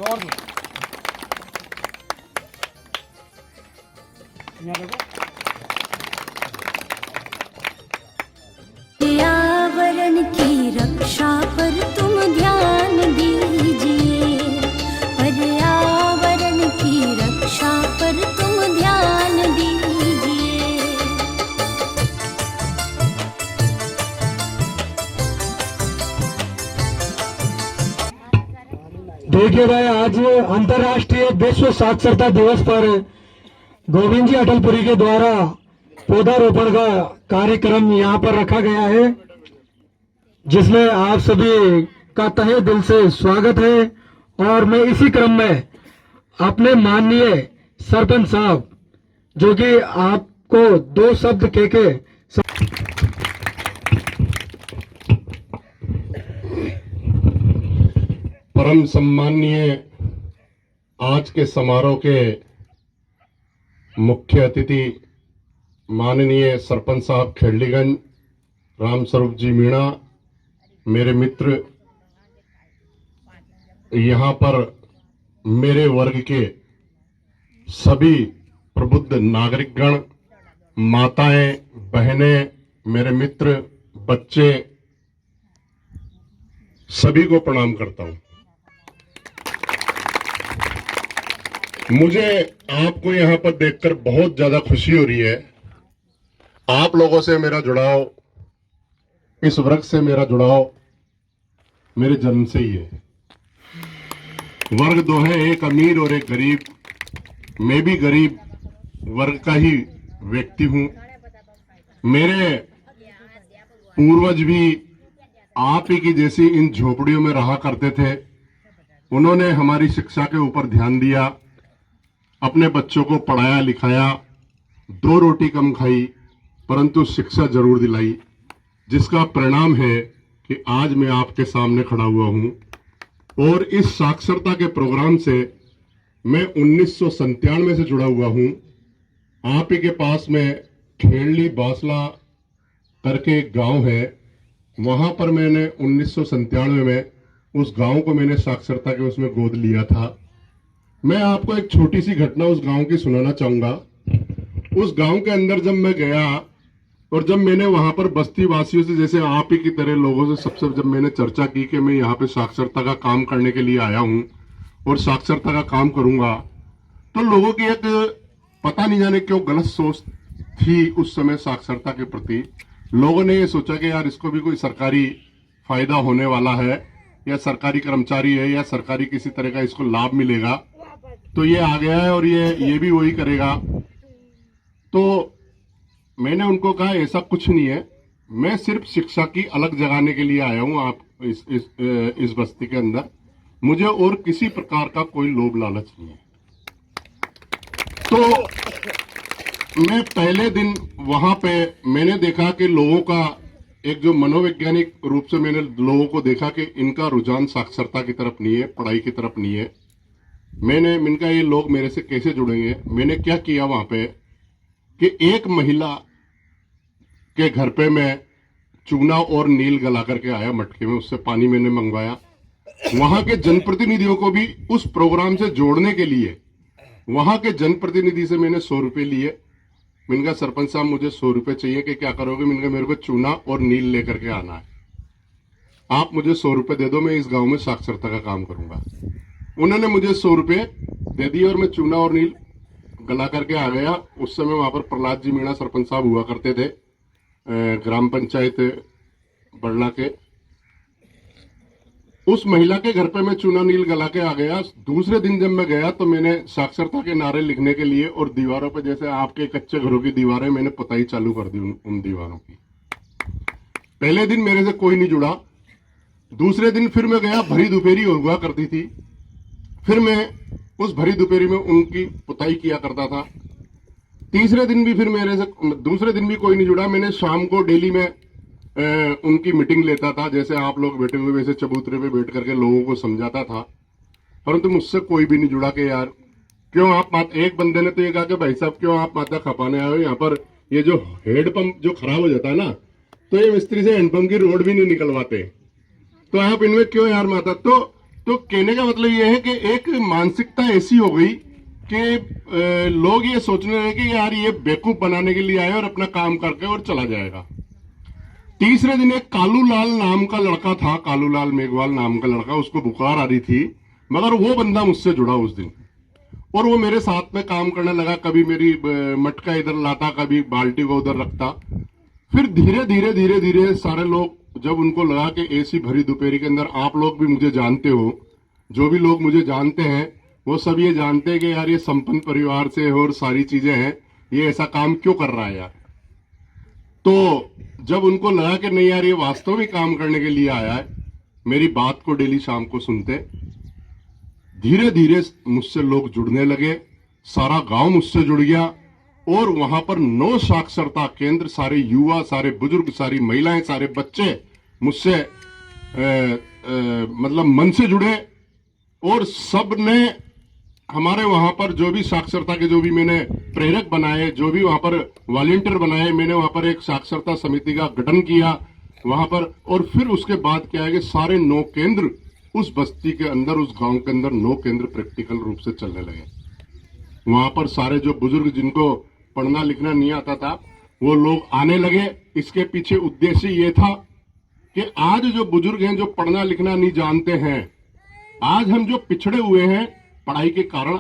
जोर दो। यहाँ देखो। पर्यावरण की रक्षा पर तुम ध्यान दीजिए, पर्यावरण की रक्षा पर तुम ध्यान दीजिए। देखिए भाई, आज अंतर्राष्ट्रीय विश्व साक्षरता दिवस पर गोविंद जी अटलपुरी के द्वारा पौधारोपण का कार्यक्रम यहाँ पर रखा गया है, जिसमें आप सभी का तहे दिल से स्वागत है। और मैं इसी क्रम में अपने माननीय सरपंच साहब, जो कि आपको दो शब्द कह के परम सम्माननीय आज के समारोह के मुख्य अतिथि माननीय सरपंच साहब खेड़लीगंज रामस्वरूप जी मीणा, मेरे मित्र, यहाँ पर मेरे वर्ग के सभी प्रबुद्ध नागरिकगण, माताएं, बहनें, मेरे मित्र, बच्चे, सभी को प्रणाम करता हूं। मुझे आपको यहां पर देखकर बहुत ज्यादा खुशी हो रही है। आप लोगों से मेरा जुड़ाव, इस वर्ग से मेरा जुड़ाव मेरे जन्म से ही है। वर्ग दो है, एक अमीर और एक गरीब। मैं भी गरीब वर्ग का ही व्यक्ति हूं। मेरे पूर्वज भी आप ही की जैसी इन झोपड़ियों में रहा करते थे। उन्होंने हमारी शिक्षा के ऊपर ध्यान दिया, अपने बच्चों को पढ़ाया लिखाया, दो रोटी कम खाई परंतु शिक्षा जरूर दिलाई, जिसका परिणाम है कि आज मैं आपके सामने खड़ा हुआ हूं। और इस साक्षरता के प्रोग्राम से मैं 1997 से जुड़ा हुआ हूं। आप ही के पास में खेड़ली बासला करके एक गांव है, वहां पर मैंने 1997 में उस गांव को मैंने साक्षरता के उसमें गोद लिया था। मैं आपको एक छोटी सी घटना उस गांव की सुनाना चाहूंगा। उस गांव के अंदर जब मैं गया और जब मैंने वहां पर बस्ती वासियों से, जैसे आप ही की तरह लोगों से सबसे जब मैंने चर्चा की कि मैं यहाँ पे साक्षरता का काम करने के लिए आया हूँ और साक्षरता का काम करूंगा, तो लोगों की एक पता नहीं जाने क्यों गलत सोच थी उस समय साक्षरता के प्रति। लोगों ने ये सोचा कि यार इसको भी कोई सरकारी फायदा होने वाला है, या सरकारी कर्मचारी है, या सरकारी किसी तरह का इसको लाभ मिलेगा, तो ये आ गया है और ये भी वही करेगा। तो मैंने उनको कहा ऐसा कुछ नहीं है, मैं सिर्फ शिक्षा की अलग जगाने के लिए आया हूं आप इस बस्ती के अंदर। मुझे और किसी प्रकार का कोई लोभ लालच नहीं है। तो मैं पहले दिन वहां पे मैंने देखा कि लोगों का एक जो मनोवैज्ञानिक रूप से मैंने लोगों को देखा कि इनका रुझान साक्षरता की तरफ नहीं है, पढ़ाई की तरफ नहीं है। मैंने कहा ये लोग मेरे से कैसे जुड़ेंगे। मैंने क्या किया वहां पे कि एक महिला के घर पे मैं चूना और नील गला करके आया मटके में, उससे पानी मैंने मंगवाया। वहां के जनप्रतिनिधियों को भी उस प्रोग्राम से जोड़ने के लिए वहां के जनप्रतिनिधि से मैंने 100 रुपए लिए। मैंने कहा सरपंच साहब मुझे 100 रुपए चाहिए कि क्या करोगे। मैंने कहा मेरे को चूना और नील लेकर के आना है, आप मुझे 100 रुपए दे दो, मैं इस गांव में साक्षरता का काम करूंगा। उन्होंने मुझे 100 रुपए दे दिए और मैं चूना और नील गला करके आ गया। उस समय वहां पर प्रहलाद जी मीणा सरपंच साहब हुआ करते थे, ग्राम पंचायत बड़ला के। उस महिला के घर पे मैं चूना नील गला के आ गया। दूसरे दिन जब मैं गया तो मैंने साक्षरता के नारे लिखने के लिए और दीवारों पे, जैसे आपके कच्चे घरों की दीवारें, मैंने पुताई चालू कर दी उन दीवारों की। पहले दिन मेरे से कोई नहीं जुड़ा। दूसरे दिन फिर मैं गया, भरी दोपहरी हुआ करती थी, फिर मैं उस भरी दोपहरी में उनकी पुताई किया करता था। तीसरे दिन भी फिर दूसरे दिन भी कोई नहीं जुड़ा। मैंने शाम को डेली में उनकी मीटिंग लेता था, जैसे आप लोग बैठे हुए वैसे चबूतरे पे बैठ करके लोगों को समझाता था, परंतु मुझसे कोई भी नहीं जुड़ा कि यार क्यों आप एक बंदे ने तो ये कहा कि भाई साहब क्यों आप माता खपाने आए हो, यहाँ पर ये जो हेडपंप जो खराब हो जाता है ना, तो ये मिस्त्री से हैंडपंप की रोड भी नहीं निकलवाते, तो आप इनमें क्यों यार माता। तो तो कहने का मतलब ये है कि एक मानसिकता ऐसी हो गई कि लोग ये सोचने लगे कि यार ये बेवकूफ बनाने के लिए आए और अपना काम करके और चला जाएगा। तीसरे दिन एक कालूलाल नाम का लड़का था, कालूलाल मेघवाल नाम का लड़का, उसको बुखार आ रही थी, मगर वो बंदा मुझसे जुड़ा उस दिन और वो मेरे साथ में काम करने लगा। कभी मेरी मटका इधर लाता, कभी बाल्टी को उधर रखता। फिर धीरे धीरे धीरे धीरे सारे लोग, जब उनको लगा कि ऐसी भरी दोपहरी के अंदर, आप लोग भी मुझे जानते हो, जो भी लोग मुझे जानते हैं वो सब ये जानते हैं कि यार ये संपन्न परिवार से और सारी चीजें हैं, ये ऐसा काम क्यों कर रहा है यार। तो जब उनको लगा कि नहीं यार ये वास्तव में काम करने के लिए आया है, मेरी बात को डेली शाम को सुनते, धीरे धीरे मुझसे लोग जुड़ने लगे, सारा गांव मुझसे जुड़ गया और वहां पर 9 साक्षरता केंद्र, सारे युवा, सारे बुजुर्ग, सारी महिलाएं, सारे बच्चे मुझसे मतलब मन से जुड़े और सब ने हमारे वहां पर जो भी साक्षरता के जो भी मैंने प्रेरक बनाए, जो भी वहां पर वॉलंटियर बनाए, मैंने वहां पर एक साक्षरता समिति का गठन किया वहां पर। और फिर उसके बाद क्या है कि सारे 9 केंद्र उस बस्ती के अंदर, उस गांव के अंदर 9 केंद्र प्रैक्टिकल रूप से चलने लगे। वहां पर सारे जो बुजुर्ग जिनको पढ़ना लिखना नहीं आता था वो लोग आने लगे। इसके पीछे उद्देश्य ये था कि आज जो बुजुर्ग हैं, जो पढ़ना लिखना नहीं जानते हैं, आज हम जो पिछड़े हुए हैं पढ़ाई के कारण,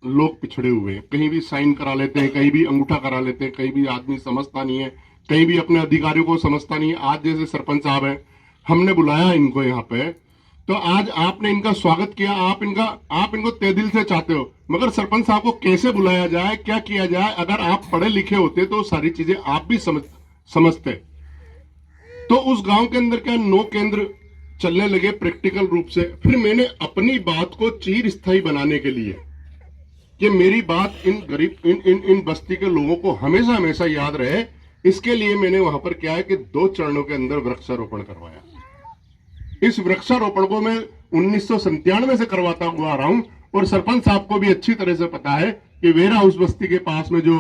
लोग पिछड़े हुए हैं, कहीं भी साइन करा लेते हैं, कहीं भी अंगूठा करा लेते हैं, कहीं भी आदमी समझता नहीं है, कहीं भी अपने अधिकारियों को समझता नहीं है। आज जैसे सरपंच साहब हैं, हमने बुलाया इनको यहाँ पे, तो आज आपने इनका स्वागत किया, आप इनको तहे दिल से चाहते हो, मगर सरपंच साहब को कैसे बुलाया जाए, क्या किया जाए, अगर आप पढ़े लिखे होते तो सारी चीजें आप भी समझते। तो उस गांव के अंदर क्या 9 केंद्र चलने लगे प्रैक्टिकल रूप से। फिर मैंने अपनी बात को चिर स्थायी बनाने के लिए कि मेरी बात इन गरीब इन बस्ती के लोगों को हमेशा हमेशा याद रहे, इसके लिए मैंने वहां पर क्या है कि 2 चरणों के अंदर वृक्षारोपण करवाया। इस वृक्षारोपण को मैं 1997 से करवाता हुआ आ रहा हूं और सरपंच साहब को भी अच्छी तरह से पता है कि वेरा हाउस बस्ती के पास में जो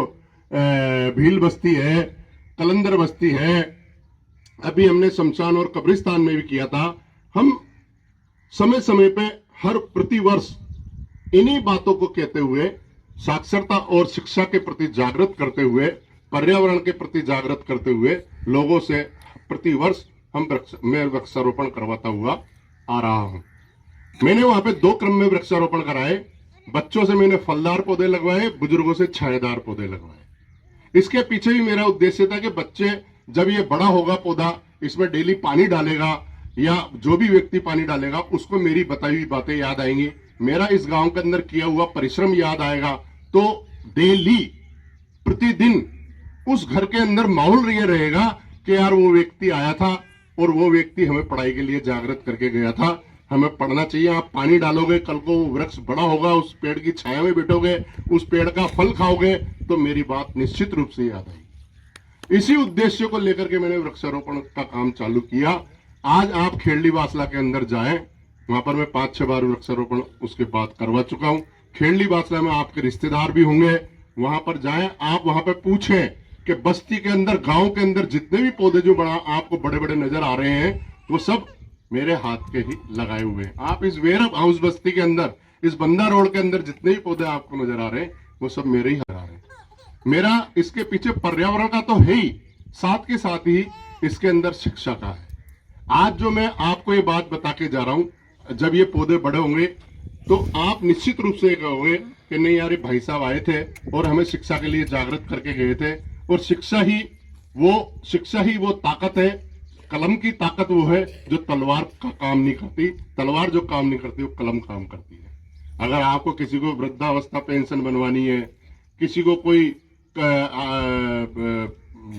भील बस्ती है, कलंदर बस्ती है, अभी हमने शमशान और कब्रिस्तान में भी किया था। हम समय समय पे हर प्रतिवर्ष इन्हीं बातों को कहते हुए, साक्षरता और शिक्षा के प्रति जागृत करते हुए, पर्यावरण के प्रति जागृत करते हुए लोगों से प्रतिवर्ष मैं वृक्षारोपण करवाता हुआ आ रहा हूं। मैंने वहां पे 2 क्रम में वृक्षारोपण कराए। बच्चों से मैंने फलदार पौधे लगवाए, बुजुर्गों से छायादार पौधे लगवाए। इसके पीछे भी मेरा उद्देश्य था कि बच्चे जब ये बड़ा होगा पौधा, इसमें डेली पानी डालेगा या जो भी व्यक्ति पानी डालेगा उसको मेरी बताई हुई बातें याद आएंगी, मेरा इस गांव के अंदर किया हुआ परिश्रम याद आएगा। तो डेली प्रतिदिन उस घर के अंदर माहौल ये रहेगा कि यार वो व्यक्ति आया था और वो व्यक्ति हमें पढ़ाई के लिए जागृत करके गया था, हमें पढ़ना चाहिए। आप पानी डालोगे, कल को वो वृक्ष बड़ा होगा, उस पेड़ की छाया में बैठोगे, उस पेड़ का फल खाओगे, तो मेरी बात निश्चित रूप से याद आएगी। इसी उद्देश्य को लेकर के मैंने वृक्षारोपण का काम चालू किया। आज आप खेड़ली बासला के अंदर जाएं, वहां पर मैं 5-6 बार वृक्षारोपण उसके बाद करवा चुका हूं। खेड़ली बासला में आपके रिश्तेदार भी होंगे, वहां पर जाएं, आप वहां पर पूछें कि बस्ती के अंदर, गांव के अंदर जितने भी पौधे जो बड़ा आपको बड़े बड़े नजर आ रहे हैं वो सब मेरे हाथ के ही लगाए हुए हैं। आप इस वेरा हाउस बस्ती के अंदर, इस बंदा रोड के अंदर जितने भी पौधे आपको नजर आ रहे हैं वो सब मेरे ही लगा रहे हैं। मेरा इसके पीछे पर्यावरण का तो है ही, साथ के साथ ही इसके अंदर शिक्षा का है। आज जो मैं आपको ये बात बता के जा रहा हूं, जब ये पौधे बड़े होंगे तो आप निश्चित रूप से कहोगे कि नहीं यार, भाई साहब आए थे और हमें शिक्षा के लिए जागृत करके गए थे, और शिक्षा ही वो ताकत है, कलम की ताकत वो है जो तलवार का काम नहीं करती। तलवार जो काम नहीं करती वो कलम काम करती है। अगर आपको किसी को वृद्धावस्था पेंशन बनवानी है, किसी को कोई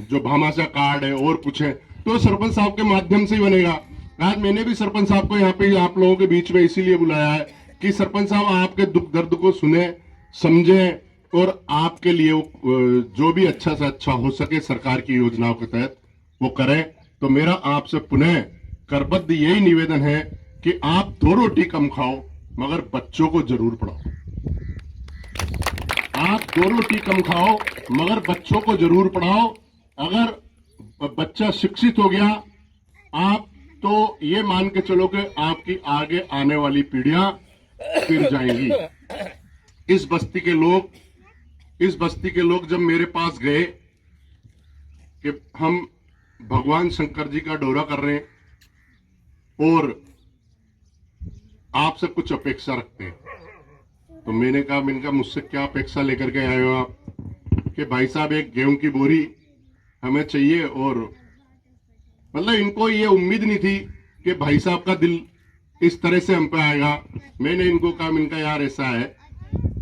जो भामाशाह कार्ड है और कुछ है, तो सरपंच साहब के माध्यम से ही बनेगा। आज मैंने भी सरपंच साहब को यहाँ पे आप लोगों के बीच में इसीलिए बुलाया है कि सरपंच साहब आपके दुख दर्द को सुने, समझे और आपके लिए जो भी अच्छा से अच्छा हो सके सरकार की योजनाओं के तहत वो करें। तो मेरा आपसे पुनः करबद्ध यही निवेदन है कि आप 2 रोटी कम खाओ मगर बच्चों को जरूर पढ़ाओ। आप 2 रोटी कम खाओ मगर बच्चों को जरूर पढ़ाओ। अगर बच्चा शिक्षित हो गया आप तो ये मान के चलो कि आपकी आगे आने वाली पीढ़ियां फिर जाएंगी। इस बस्ती के लोग जब मेरे पास गए कि हम भगवान शंकर जी का दौरा कर रहे हैं और आपसे कुछ अपेक्षा रखते हैं, तो मैंने कहा मुझसे क्या अपेक्षा लेकर के आए हो आप? कि भाई साहब एक गेहूं की बोरी हमें चाहिए। और मतलब इनको ये उम्मीद नहीं थी कि भाई साहब का दिल इस तरह से हम पे आएगा। मैंने इनको कहा यार ऐसा है,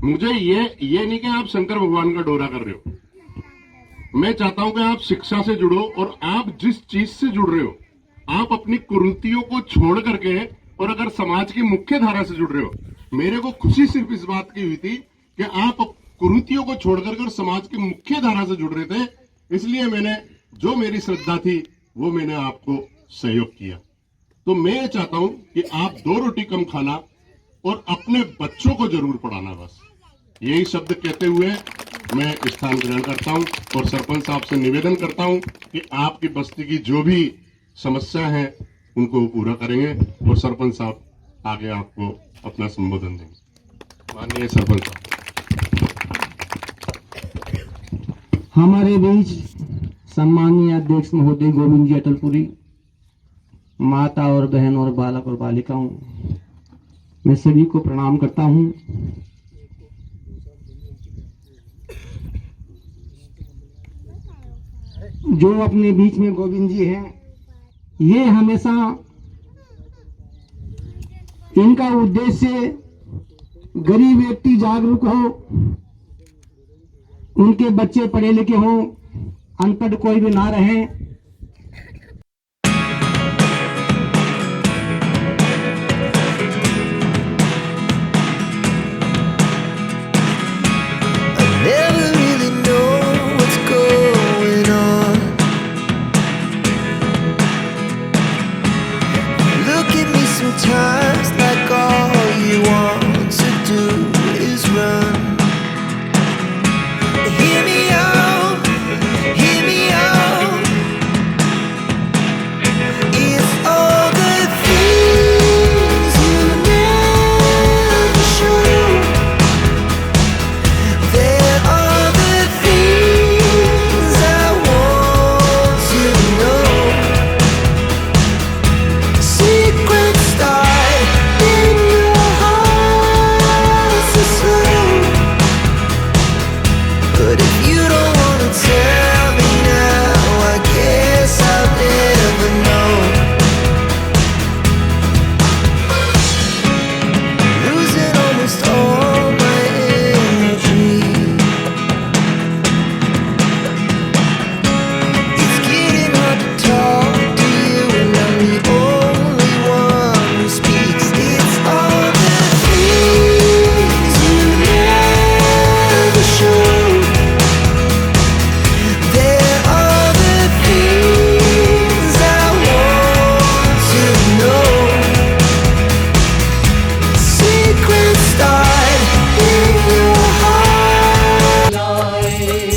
मुझे ये नहीं कि आप शंकर भगवान का दौरा कर रहे हो, मैं चाहता हूं कि आप शिक्षा से जुड़ो और आप जिस चीज से जुड़ रहे हो आप अपनी कुरीतियों को छोड़ करके और अगर समाज की मुख्य धारा से जुड़ रहे हो। मेरे को खुशी सिर्फ इस बात की हुई थी कि आप कुरीतियों को छोड़ करके समाज की मुख्य धारा से जुड़ रहे थे, इसलिए मैंने जो मेरी श्रद्धा थी वो मैंने आपको सहयोग किया। तो मैं चाहता हूं कि आप 2 रोटी कम खाना और अपने बच्चों को जरूर पढ़ाना, बस यही शब्द कहते हुए मैं स्थान ग्रहण करता हूं और सरपंच साहब से निवेदन करता हूं कि आपकी बस्ती की जो भी समस्या है उनको वो पूरा करेंगे और सरपंच साहब आगे आपको अपना संबोधन देंगे। माननीय सरपंच साहब। हमारे बीच सम्मानीय अध्यक्ष महोदय गोविंद जी अटलपुरी, माता और बहन और बालक और बालिकाओं, मैं सभी को प्रणाम करता हूं। जो अपने बीच में गोविंद जी हैं, ये हमेशा इनका उद्देश्य गरीब व्यक्ति जागरूक हो, उनके बच्चे पढ़े लिखे हों, अनपढ़ कोई भी ना रहे,